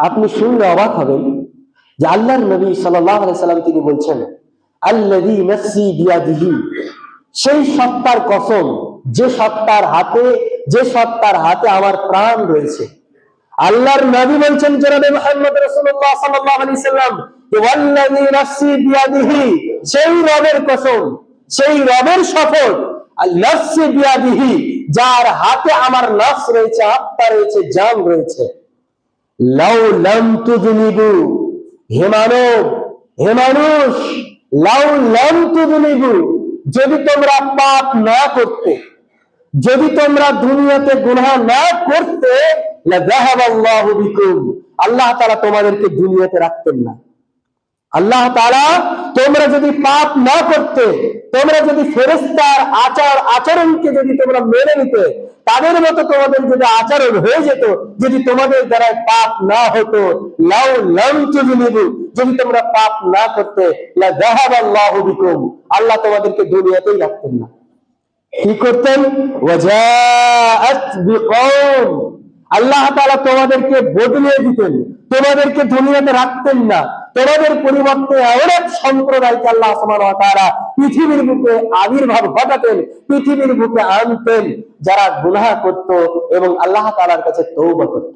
আপনি শুনলে অবাক হবেন যে আল্লাহর নবী সাল্লাল্লাহু আলাইহি সাল্লাম তিনি বলছেন, আল্লাযী নাফসি বিয়াদিহি, সেই সত্তার কসম যে সত্তার হাতে আমার প্রাণ রয়েছে। আল্লাহর নবী বলছেন জনাবে মুহাম্মদ রাসূলুল্লাহ সাল্লাল্লাহু আলাইহি সাল্লাম, ওয়াল্লাযী নাফসি বিয়াদিহি, সেই রবের কসম, সেই রবের শপথ, নাফসি বিয়াদিহি, যার হাতে আমার নফস রয়েছে, আত্মা রয়েছে, জান রয়েছে। লাউ লাম তুযনিবু, হে মানব, হে মানুষ, লাউ লাম তুযনিবু, যদি তোমরা পাপ না করতে, যদি তোমরা দুনিয়াতে গুনাহ না করতে, লাযাহাবাল্লাহু বিকুম, আল্লাহ তাআলা তোমাদেরকে দুনিয়াতে রাখতেন না। আল্লাহ তাআলা, তোমরা যদি পাপ না করতে, তোমরা যদি ফেরেশতার আচরণকে যদি তোমরা মেনে নিতে, তাদের মতো তোমাদের যদি আচরণ হয়ে যেত, যদি তোমাদের দ্বারা পাপ না হতো, লাউ লাম তুযনিবু, যদি তোমরা পাপ না করতে, লাযাহাবাল্লাহু বিকুম, আল্লাহ তোমাদেরকে দুনিয়াতেই রাখতেন না। কি করতেন? ওয়াজাআত বিকওম, আল্লাহ তাআলা তোমাদেরকে বদলে দিতেন, তোমাদেরকে দুনিয়াতে রাখতেন না। তোমাদের পরিবর্তে অনেক সম্প্রদায়কে আল্লাহ সুবহানাহু ওয়া তাআলা পৃথিবীর বুকে আবির্ভাব ঘটাতেন, পৃথিবীর বুকে আনতেন, যারা গুনাহ করত এবং আল্লাহ তাআলার কাছে তওবা করত।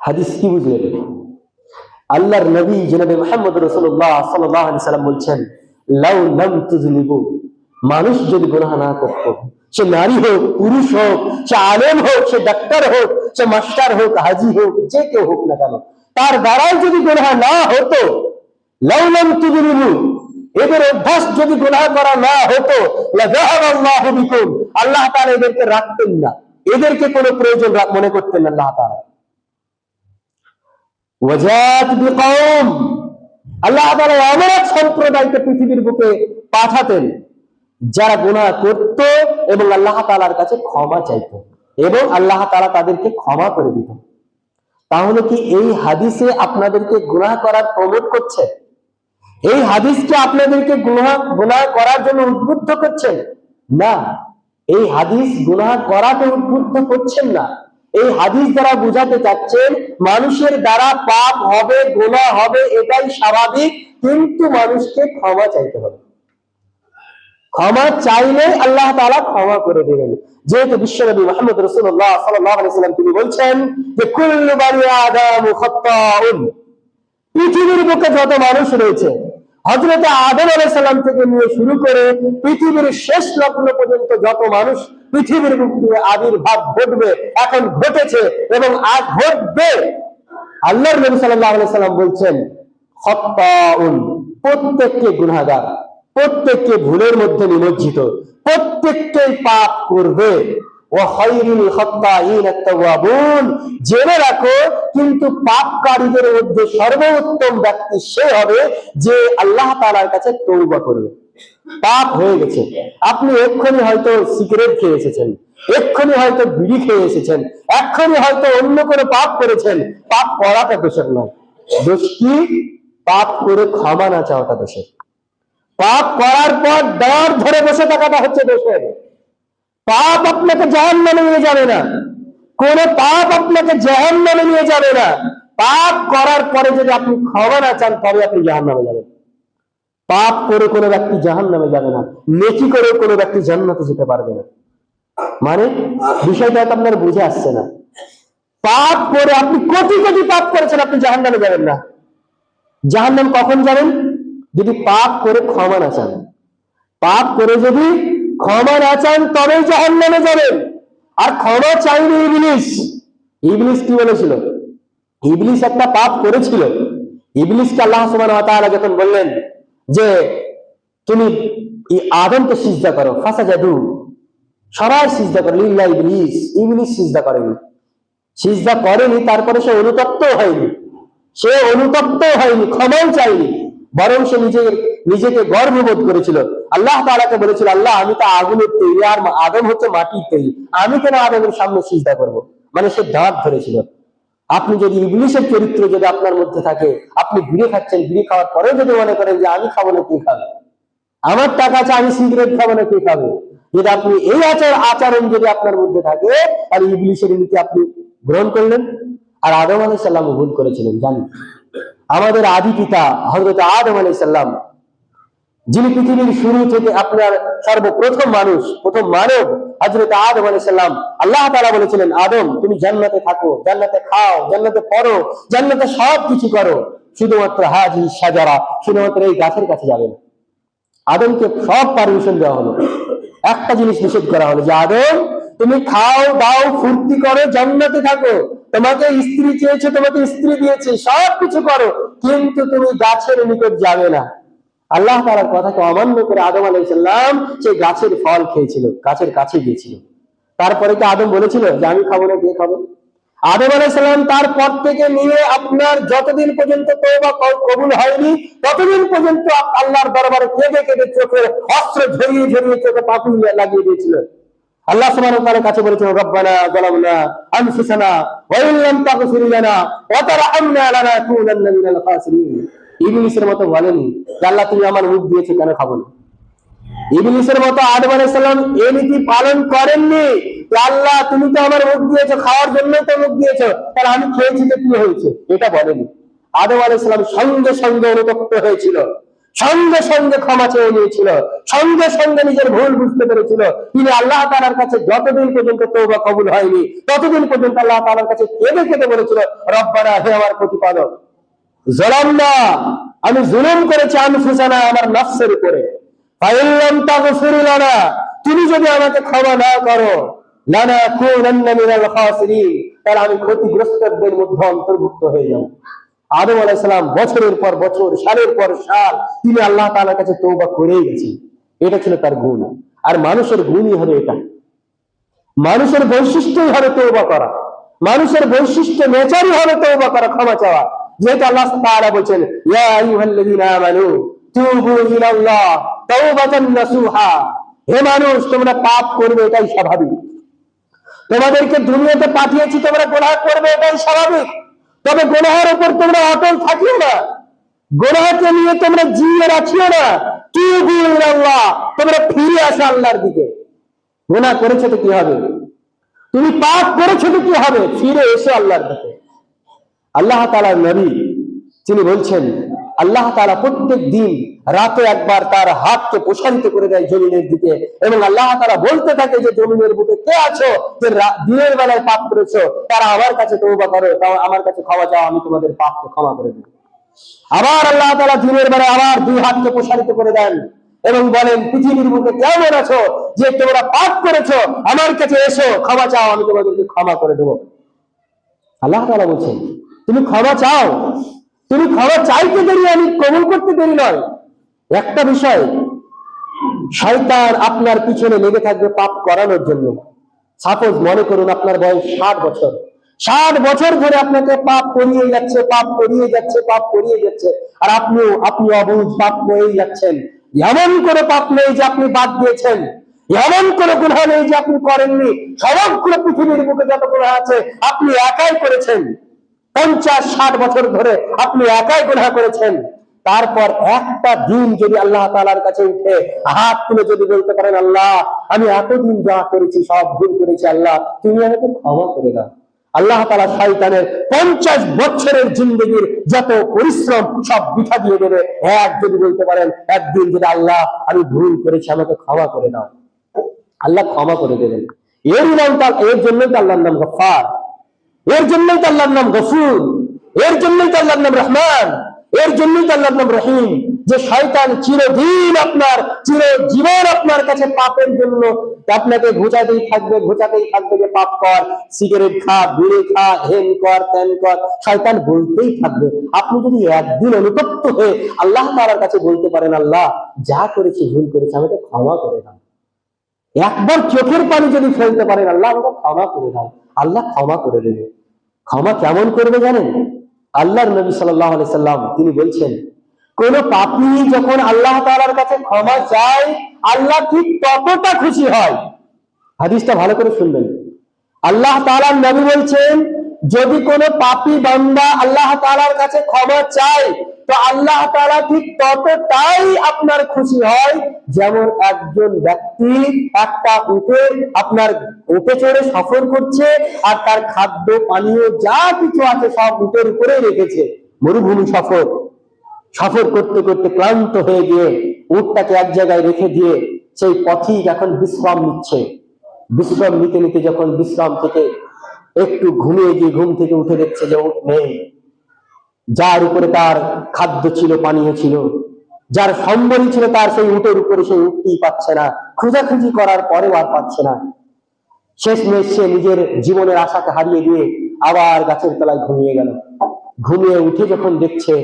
হাদিস কি বুঝলেন? আল্লাহর নবী জনাবে মুহাম্মদ রাসূলুল্লাহ সাল্লাল্লাহু আলাইহি সাল্লাম বলছেন, লাউ লাম তুযনিবু, মানুষ যদি গুনাহ না করত, সে নারী হোক, পুরুষ হোক, সে আলেম হোক, সে ডাক্তার হোক, সে মাস্টার হোক, হাজি হোক, যে কেউ হোক না কেন, তার দ্বারাই যদি গুনাহ না হতো, লাউ লাম তুযনিবু, এদের অভ্যাস যদি গুনাহ করা না হতো, লাযাহাবাল্লাহু বিকুম, আল্লাহ তাআলা এদেরকে রাখতেন না, এদেরকে কোনো প্রয়োজন মনে করতেন না আল্লাহ তাআলা। ওয়াজাত বিকওম, আল্লাহ তাআলা এমন এক সম্প্রদায়কে পৃথিবীর বুকে পাঠাতেন যারা গুনাহ করত এবং আল্লাহ তাআলার কাছে ক্ষমা চাইত এবং আল্লাহ তাআলা তাদেরকে ক্ষমা করে দিত। তাহলে কি এই হাদিসে আপনাদেরকে গুনাহ করার প্রমোট করছে? এই হাদিস কি আপনাদেরকে গুনাহ করার জন্য উদ্বুদ্ধ করছেন? না, এই হাদিস গুনাহ করাতে উদ্বুদ্ধ করছেন না। এই হাদিস দ্বারা বোঝাতে চাচ্ছেন মানুষের দ্বারা পাপ হবে, গুনাহ হবে, এটাই স্বাভাবিক, কিন্তু মানুষকে ক্ষমা চাইতে হবে। ক্ষমা চাইলে আল্লাহ তাআলা ক্ষমা করে দেবেন। যেহেতু বিশ্বনবী মুহাম্মদ রাসূলুল্লাহ সাল্লাল্লাহু আলাইহি সাল্লাম তিনি বলছেন যে কুল্লু বানি আদম খাত্তাউন, পৃথিবীর বুকে যত মানুষ রয়েছে, হযরত আদম আলাইহিস সালাম থেকে নিয়ে শুরু করে পৃথিবীর শেষ লগ্ন পর্যন্ত যত মানুষ পৃথিবীর বুকে আবির্ভাব ঘটবে, এখন ঘটেছে এবং আজ ঘটবে, আল্লাহর নবী সাল্লাল্লাহু আলাইহি সাল্লাম বলছেন খাত্তাউন, প্রত্যেককে গুনাহগার, প্রত্যেককে ভুলের মধ্যে নিমজ্জিত, প্রত্যেককেই পাপ করবে। ওয়া খায়রুল খাত্তাইন আত-তাওয়াবুন, জেনে রাখো কিন্তু পাপকারীদের মধ্যে সর্বোত্তম ব্যক্তি সে হবে যে আল্লাহ তাআলার কাছে তওবা করবে। পাপ হয়ে গেছে, আপনি এক্ষুনি হয়তো সিগারেট খেয়ে এসেছেন, এক্ষুনি হয়তো বিড়ি খেয়ে এসেছেন, এক্ষুনি হয়তো অন্য কোনো পাপ করেছেন, পাপ করাটা দোষের নয়, দোষ কি? পাপ করে ক্ষমা না চাওয়াটা দোষের। পাপ করার পর দাঁড় ধরে বসে থাকাটা হচ্ছে দোষের। পাপ আপনাকে জাহান্নামে নিয়ে যাবে না, কোন পাপ আপনাকে জাহান্নামে নিয়ে যাবে না। পাপ করার পরে যদি আপনি ক্ষমা না চান তবে আপনি জাহান্নামে যাবেন। পাপ করে কোনো ব্যক্তি জাহান্নামে যাবে না, নেকি করে কোনো ব্যক্তি জান্নাতে যেতে পারবে না। মানে বিষয়টা তো আপনার বুঝে আসছে না। পাপ করে আপনি কোটি কোটি পাপ করেছেন, আপনি জাহান্নামে যাবেন না। জাহান্নাম কখন যাবেন? যদি পাপ করে ক্ষমা না চান। পাপ করে যদি ক্ষমা না চান তবেই জাহান্নামে যাবেন। আর ক্ষমা চাইনি ইবলিস। ইবলিস কি বলেছিল? ইবলিস একটা পাপ করেছিল। ইবলিসকে আল্লাহ সুবহানাহু ওয়া তাআলা যখন বললেন যে তুমি আদমকে সিজদা করো, ফাসাজাদু, সবাই সিজদা করে, লিল্লাহ ইবলিস, ইবলিস সিজদা করেনি। সিজদা করেনি, তারপরে সে অনুতপ্ত হয়নি, ক্ষমাও চাইনি, বরং সে নিজেকে গর্ববোধ করেছিল। আল্লাহ তাআলাকে বলেছিল, আল্লাহ আমি তো আগুনের তৈরি আর আদম হচ্ছে মাটির তৈরি, আমি কেন আদমের সামনে সিজদা করব? মানে সে দাঁত ধরেছিল। আপনি যদি ইবলিসের চরিত্র যদি আপনার মধ্যে থাকে, আপনি বিড়ি খাচ্ছেন, বিড়ি খাওয়ার পরেও যদি মনে করেন যে আমি খাবো না কে খাবে, আমার টাকা আছে আমি সিগারেট খাবো না কে খাবে, যদি আপনি এই আচরণ যদি আপনার মধ্যে থাকে, আর ইবলিসের নীতি আপনি গ্রহণ করলেন। আর আদম আলাইহিস সালাম ভুল করেছিলেন জানি। আমাদের আদি পিতা হযরত আদম আলাইহিস সালাম, যিনি পৃথিবীর শুরু থেকে আপনার সর্বপ্রথম মানুষ, প্রথম মানব হযরত আদম আলাইহিস সালাম, আল্লাহ তাআলা বলেছিলেন আদম তুমি জান্নাতে থাকো, জান্নাতে খাও, জান্নাতে পড়ো, জান্নাতে সব কিছু করো, শুধুমাত্র হাজি সাজারা, শুধুমাত্র এই গাছের কাছে যাবেন। আদমকে সব পারমিশন দেওয়া হলো, একটা জিনিস নিষেধ করা হলো যে আদম তুমি খাও দাও ফুর্তি করো, জান্নাতে থাকো, তোমাকে স্ত্রী চেয়েছে তোমাকে স্ত্রী দিয়েছে, সব কিছু করো, কিন্তু তুমি গাছের নিকট যাবে না। আল্লাহ তাআলার কথাকে অমান্য করে আদম আলাইহিস সালাম সেই গাছের ফল খেয়েছিল, গাছের কাছে গিয়েছিল। তারপরে কি আদম বলেছিল যে আমি খাবো না, কে খাবো? আদম আলাইহিস সালাম তারপর থেকে নিয়ে আপনার যতদিন পর্যন্ত তওবা কবুল হয়নি, ততদিন পর্যন্ত আল্লাহর দরবারে কেঁদে কেঁদে চোখে অস্ত্র ঝরিয়ে ঝরিয়ে চোখে পাপড়ি লাগিয়ে দিয়েছিল। আল্লাহ সুবহানাহু ওয়া তাআলা কাছে বলেছেন রব্বানা যালামনা আনফুসানা ওয়া ইন লাম তাগফির লানা ওয়া তারহামনা লানাকুনান্না মিনাল খাসিরিন। ইবলীসের মতো বলেনি যে আল্লাহ তুমি আমার মুখ দিয়েছো কেন খাবো না। ইবলীসের মতো আদম আলাইহিস সালাম এই নীতি পালন করেননি যে আল্লাহ তুমি তো আমার মুখ দিয়েছো, খাওয়ার জন্যই তো মুখ দিয়েছো, তাহলে আমি খেয়েছি তো কি হয়েছে, এটা বলেনি। আদম আলাইহিস সালাম সঙ্গে সঙ্গে অনুতপ্ত হয়েছিল, সঙ্গে সঙ্গে ক্ষমা চেয়ে নিয়েছিল, সঙ্গে সঙ্গে নিজের ভুল বুঝতে পেরেছিল। তিনি আল্লাহ তাআলার কাছে যতদিন পর্যন্ত তওবা কবুল হয়নি ততদিন পর্যন্ত আল্লাহ তাআলার কাছে কেঁদে কেঁদে বলেছিল রব্বানা হে আমার প্রতিপালক যালামনা আমি জুলুম করেছি আনফুসানা আমার নফসের উপরে, ফাইন লাম তাগফির লানা তুমি যদি আমাকে ক্ষমা না করো লানাকুনান্না মিনাল খাসিরিন তাহলে আমি ক্ষতিগ্রস্তদের মধ্যে অন্তর্ভুক্ত হয়ে যাব। আদম আলাইহিস সালাম বছরের পর বছর, সালের পর সাল তিনি আল্লাহ তাআলার কাছে তওবা করেই গেছেন। এটা ছিল তার গুণ। আর মানুষের গুণই হবে এটা, মানুষের বৈশিষ্ট্যই হবে তওবা করা, মানুষের বৈশিষ্ট্য নেচারই হবে তওবা করা, ক্ষমা চাওয়া। যেটা আল্লাহ তাআলা বলেন ইয়া আইয়ুহাল্লাযীনা আমানু তুবু ইলাল্লাহ তাওবাতান নাসুহা, হে মানুষ তোমরা পাপ করবে এটাই স্বাভাবিক, তোমাদেরকে দুনিয়াতে পাঠিয়েছি তোমরা গুনাহ করবে এটাই স্বাভাবিক, তবে গুনাহের উপর তোমরা অটল থাকিও না, গুনাহকে নিয়ে তোমরা জিয়ে রাখিও না, তুবু ইলাল্লাহ তোমরা ফিরে আসো আল্লাহর দিকে। গুনাহ করেছো তো কি হবে, তুমি পাপ করেছো তো কি হবে, ফিরে এসো আল্লাহর দিকে। আল্লাহ তাআলার নবী তিনি বলছেন আল্লাহ তাআলা প্রত্যেক দিন রাতে একবার তার হাতকে প্রসারিত করে দেয় জমিনের দিকে, এবং আল্লাহ তাআলা বলতে থাকে যে জমিনের বুকে কে আছো যে দিনের বেলায় পাপ করেছো, তারা আমার কাছে তওবা করো, তাও আমার কাছে ক্ষমা চাও, আমি তোমাদের পাপকে ক্ষমা করে দেব। আবার আল্লাহ তাআলা দিনের বেলায় আবার দুই হাতকে প্রসারিত করে দেন এবং বলেন পৃথিবীর বুকে কেমন আছো যে তোমরা পাপ করেছো, আমার কাছে এসো, ক্ষমা চাও, আমি তোমাদেরকে ক্ষমা করে দেব। আল্লাহ তাআলা বলছেন তুমি ক্ষমা চাও, তুমি ক্ষমা চাইতে দেরি, আমি কবুল করতে দেরি নয়। একটা বিষয়, শয়তান আপনার পিছনে লেগে থাকবে পাপ করানোর জন্য। সাপোজ মনে করুন আপনার বয়স 60 বছর, 60 বছর ধরে আপনাকে পাপ করিয়ে যাচ্ছে, পাপ করিয়ে যাচ্ছে, পাপ করিয়ে যাচ্ছে, আর আপনি অবুঝ পাপ করেই যাচ্ছেন। এমন করে পাপ নেই যে আপনি বাদ দিয়েছেন, এমন করে গুনাহ নেই যে আপনি করেননি, সমগ্র পৃথিবীর বুকে যত গুনাহ আছে আপনি একাই করেছেন। 50-60 বছর ধরে আপনি একাই গুনাহ করেছেন। তারপর একটা দিন যদি আল্লাহ তাআলার কাছে উঠে হাত তুলে যদি বলতে পারেন আল্লাহ আমি এতদিন যা করেছি সব ভুল করেছি, আল্লাহ তুমি আমাকে ক্ষমা করে দাও, আল্লাহ তাআলা শয়তানের 50 বছরের জিন্দেগির যত পরিশ্রম সব বৃথা দিয়ে দেবে। এক যদি বলতে পারেন একদিন যদি আল্লাহ আমি ভুল করেছি আমাকে ক্ষমা করে দাও, আল্লাহ ক্ষমা করে দেবেন। এর জন্যই তো আল্লাহর নাম গফফার, এর জন্যই তো আল্লাহর নাম গফুর, এর জন্যই তো আল্লাহর নাম রহমান, এর জন্যই তো আল্লাহর নাম রহিম। যে শয়তান চিরদিন আপনার চিরজীবন আপনার কাছে পাপের জন্য আপনাকে ঘুচাতেই থাকবে যে পাপ কর, সিগারেট খা, বিড়ি খা, হেন কর, তেন কর, শয়তান বলতেই থাকবে। আপনি যদি একদিন অনুতপ্ত হয়ে আল্লাহ তাআলার কাছে বলতে পারেন আল্লাহ যা করেছি ভুল করেছি আমাকে ক্ষমা করে দাও, একবার চোখের পানি যদি ফেলতে পারেন আল্লাহ আমাকে ক্ষমা করে দাও, আল্লাহ ক্ষমা করে দেবে। ক্ষমা কেমন করবে জানেন? আল্লাহর নবী সাল্লাল্লাহু আলাইহি সাল্লাম তিনি বলছেন কোন পাপী যখন আল্লাহ তাআলার কাছে ক্ষমা চায় আল্লাহ ঠিক ততটা খুশি হয়। হাদিসটা ভালো করে শুনবেন। আল্লাহ তাআলার নবী বলছেন যদি কোনো পাপী বান্দা আল্লাহ তাআলার কাছে ক্ষমা চায়, তো আল্লাহ তাআলা ঠিক ততটাই আপনার খুশি হয়, যেমন একজন ব্যক্তি একটা আপনার উটে চড়ে সফর করছে, আর তার খাদ্য পানীয় যা কিছু আছে সব উটের উপরে রেখেছে। মরুভূমি সফর, সফর করতে করতে ক্লান্ত হয়ে গিয়ে উটটাকে এক জায়গায় রেখে দিয়ে সেই পথিক এখন বিশ্রাম নিচ্ছে। বিশ্রাম নিতে নিতে যখন বিশ্রাম থেকে একটু ঘুমিয়ে গিয়ে ঘুম থেকে উঠে দেখছে যে উট নেই। যার উপরে তার খাদ্য ছিল, পানীয় ছিল, যার সম্বলই ছিল তার সেই উটের উপরে, সেই উঠতেই পাচ্ছে না। খোঁজাখুঁজি করার পরেও আর পাচ্ছে না। শেষমেশ সে নিজের জীবনের আশাকে হারিয়ে দিয়ে আবার গাছের তলায় ঘুমিয়ে গেল। ঘুমিয়ে উঠে যখন দেখছে